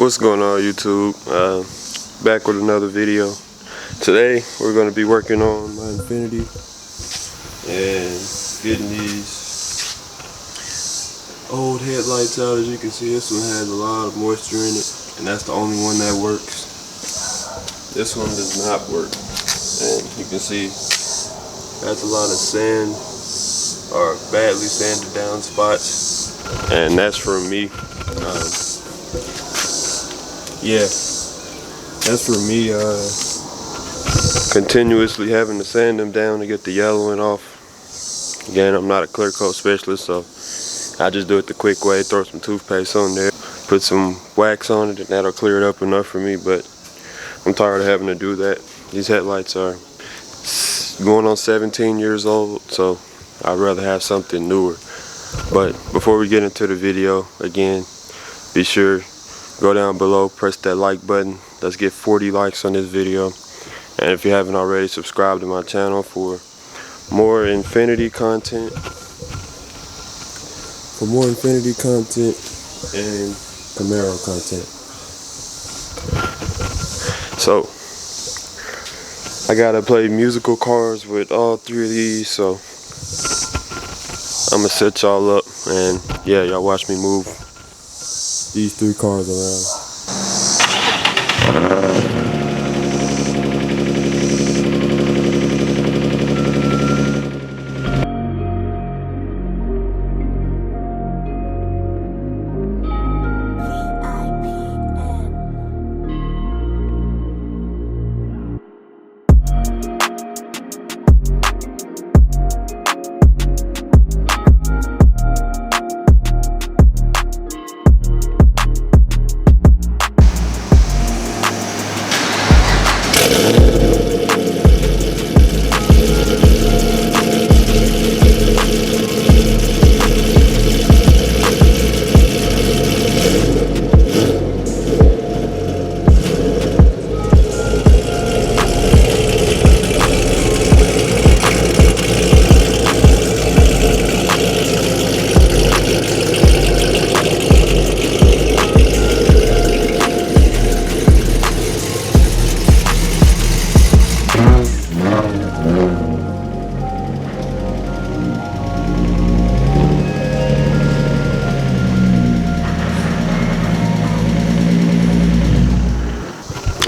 What's going on, YouTube? Back with another video. Today we're going to be working on my Infinity and getting these old headlights out. As you can see, this one has a lot of moisture in it, and that's the only one that works. This one does not work, and you can see that's a lot of sand or badly sanded down spots, and that's from me. Yeah, that's for me continuously having to sand them down to get the yellowing off. Again, I'm not a clear coat specialist, so I just do it the quick way. Throw some toothpaste on there, put some wax on it, and that'll clear it up enough for me. But I'm tired of having to do that. These headlights are going on 17 years old, so I'd rather have something newer. But before we get into the video, again, be sure go down below, press that like button. Let's get 40 likes on this video. And if you haven't already, subscribe to my channel for more Infinity content. For more Infinity content and Camaro content. So, I gotta play musical cars with all three of these, so I'm gonna set y'all up and yeah, y'all watch me move these three cars around.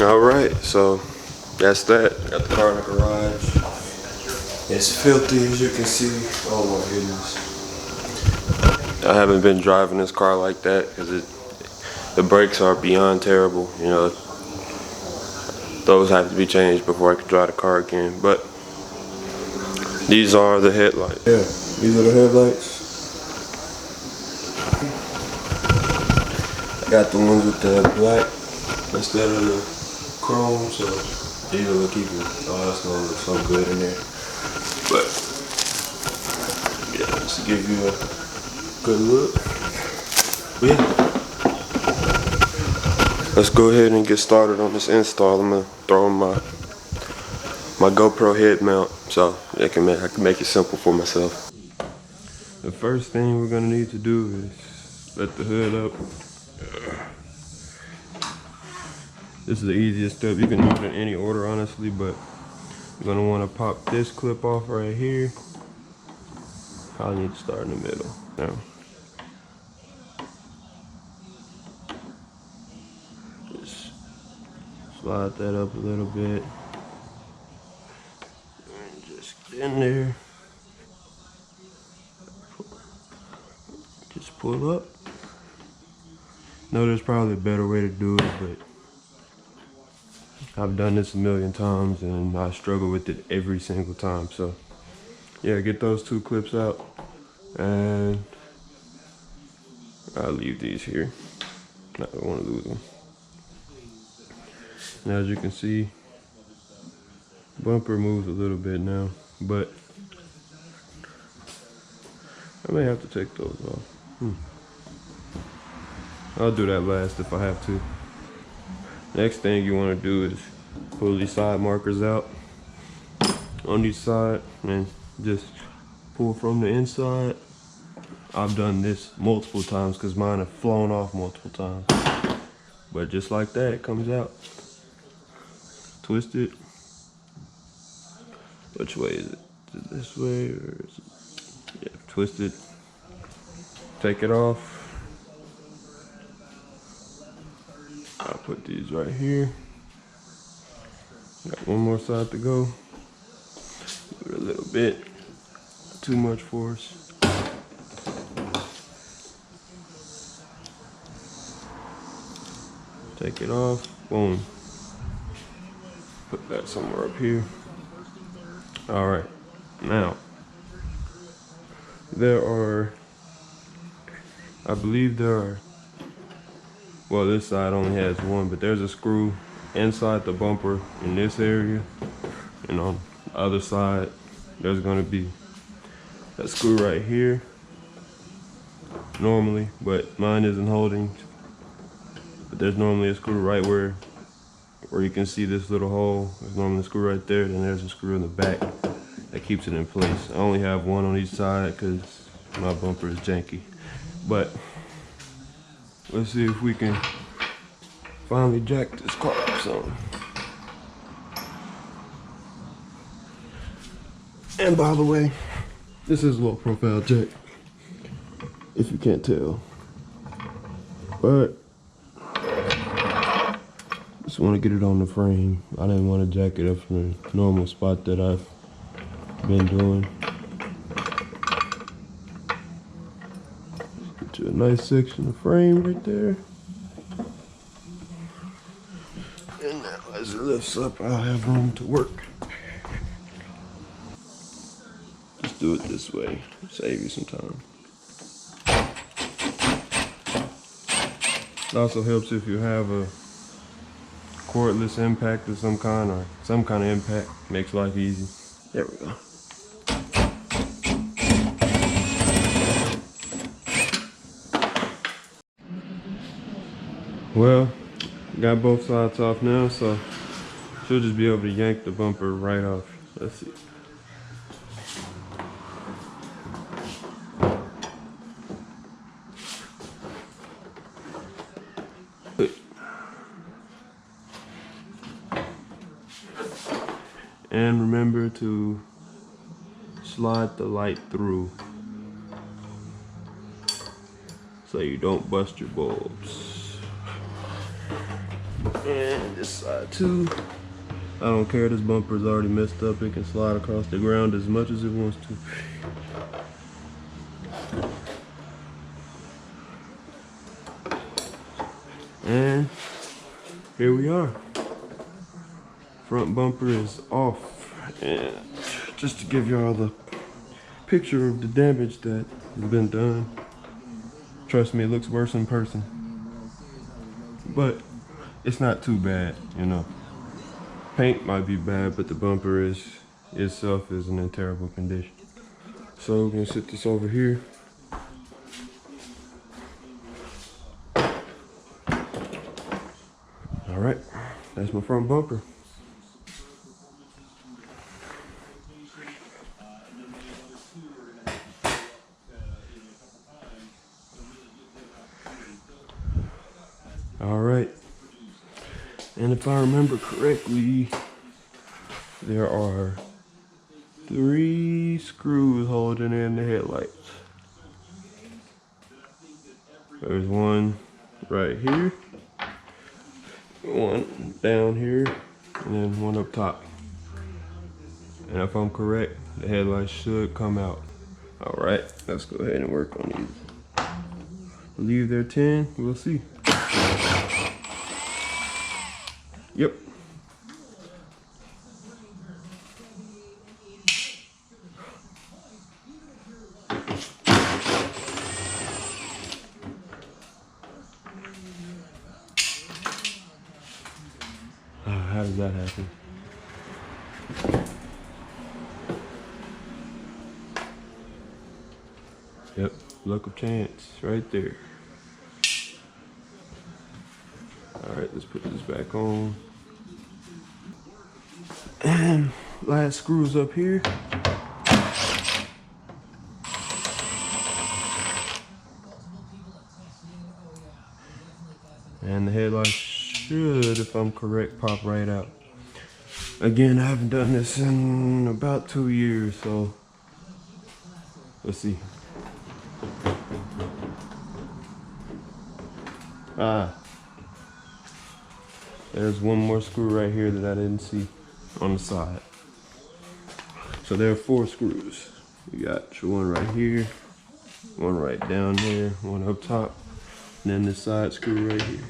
Alright, so that's that. Got the car in the garage. It's filthy, as you can see. Oh my goodness. I haven't been driving this car like that because the brakes are beyond terrible. You know, those have to be changed before I can drive the car again. But these are the headlights. Yeah, these are the headlights. I got the ones with the black instead of the chrome, so these will keep it. Oh, that's gonna look so good in there. But yeah, just to give you a good look. But yeah, let's go ahead and get started on this install. I'm gonna throw in my GoPro head mount so I can make it simple for myself. The first thing we're gonna need to do is let the hood up. This is the easiest step. You can do it in any order, honestly, but you're gonna want to pop this clip off right here. Probably need to start in the middle. Now, just slide that up a little bit, and just get in there. Just pull up. No, there's probably a better way to do it, but I've done this a million times and I struggle with it every single time. So yeah, get those two clips out and I'll leave these here. I don't want to lose them. Now, as you can see, bumper moves a little bit now, but I may have to take those off. I'll do that last if I have to. Next thing you want to do is pull these side markers out on each side and just pull from the inside. I've done this multiple times because mine have flown off multiple times. But just like that, it comes out. Twist it. Which way is it? Is it this way or is it? Yeah, twist it. Take it off. I'll put these right here. Got one more side to go. Give it a little bit. Too much force. Take it off. Boom. Put that somewhere up here. All right. Now, I believe there are, well, this side only has one, but there's a screw inside the bumper in this area. And on the other side, there's gonna be a screw right here, normally, but mine isn't holding. But there's normally a screw right where you can see this little hole. There's normally a screw right there, then there's a screw in the back that keeps it in place. I only have one on each side because my bumper is janky. But let's see if we can finally jack this car up some. And by the way, this is a low profile jack, if you can't tell. But just want to get it on the frame. I didn't want to jack it up from the normal spot that I've been doing. Get you a nice section of frame right there. And now as it lifts up, I'll have room to work. Just do it this way, save you some time. It also helps if you have a cordless impact of some kind, or some kind of impact. Makes life easy. There we go. Well, got both sides off now, so she'll just be able to yank the bumper right off. Let's see. And remember to slide the light through so you don't bust your bulbs. And this side too. I don't care, this bumper is already messed up. It can slide across the ground as much as it wants to. And here we are. Front bumper is off. And just to give y'all the picture of the damage that has been done. Trust me, it looks worse in person. But it's not too bad, you know. Paint might be bad, but the bumper itself isn't in terrible condition. So we're gonna sit this over here. All right, that's my front bumper. All right, and if I remember correctly, there are 3 screws holding in the headlights. There's one right here, one down here, and then one up top. And if I'm correct, the headlights should come out. All right, let's go ahead and work on these. I believe they're 10, we'll see. Yep. How does that happen? Yep, luck of chance right there. All right, let's put this back on. And last screws up here. And and the headlight should, if I'm correct, pop right out. Again, I haven't done this in about 2 years, so let's see. There's one more screw right here that I didn't see on the side. So there are 4 screws. You got your one right here, one right down there, one up top, and then this side screw right here.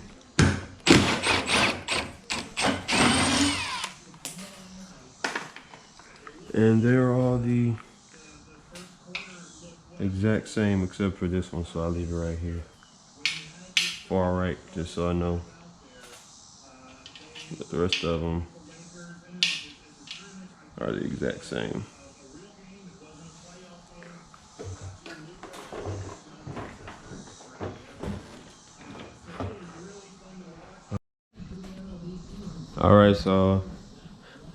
And they're all the exact same except for this one, so I'll leave it right here. Far right, just so I know. But the rest of them are the exact same. Alright, so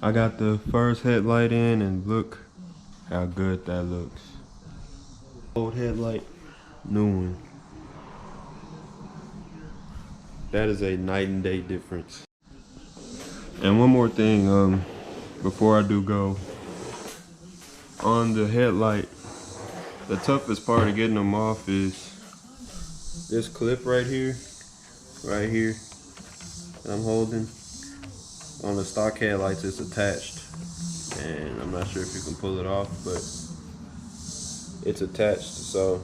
I got the first headlight in, and look how good that looks. Old headlight, new one. That is a night and day difference. And one more thing, before I do go, on the headlight, the toughest part of getting them off is this clip right here that I'm holding. On the stock headlights it's attached, and I'm not sure if you can pull it off, but it's attached, so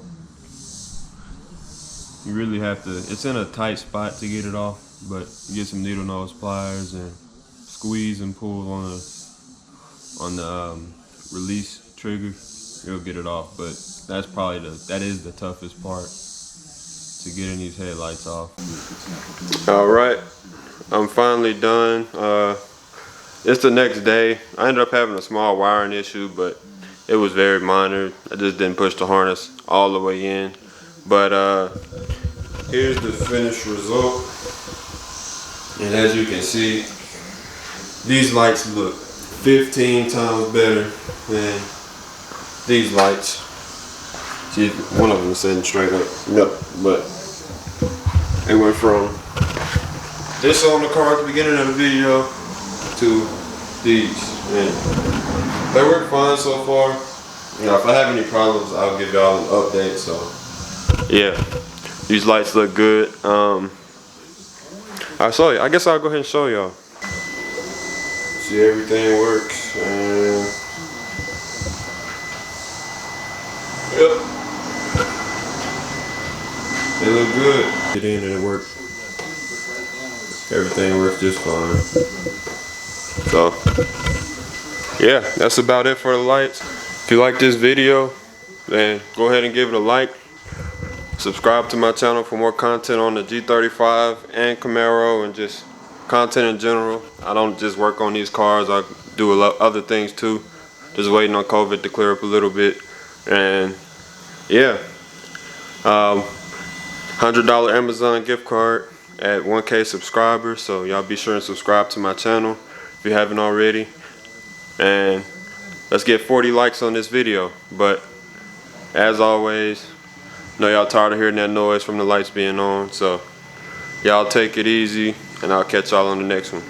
you really have to, it's in a tight spot to get it off, but you get some needle nose pliers and squeeze and pull on the release trigger, you'll get it off. But that's probably that is the toughest part, to getting these headlights off. All right, I'm finally done. It's the next day. I ended up having a small wiring issue, but it was very minor. I just didn't push the harness all the way in. But here's the finished result. And as you can see, these lights look 15 times better than these lights. See, one of them is sitting straight up. Yep, but it went from this on the car at the beginning of the video to these, and they work fine so far. You know, if I have any problems, I'll give y'all an update. So yeah, these lights look good. I guess I'll go ahead and show y'all. See, everything works, and yep, they look good. Get in and it works. Everything works just fine. So yeah, that's about it for the lights. If you like this video, then go ahead and give it a like. Subscribe to my channel for more content on the G35 and Camaro, and just content in general. I don't just work on these cars, I do a lot other things too. Just waiting on COVID to clear up a little bit. And yeah, $100 Amazon gift card at 1K subscribers, so y'all be sure and subscribe to my channel if you haven't already. And let's get 40 likes on this video. But as always, I know y'all tired of hearing that noise from the lights being on, so y'all take it easy, and I'll catch y'all on the next one.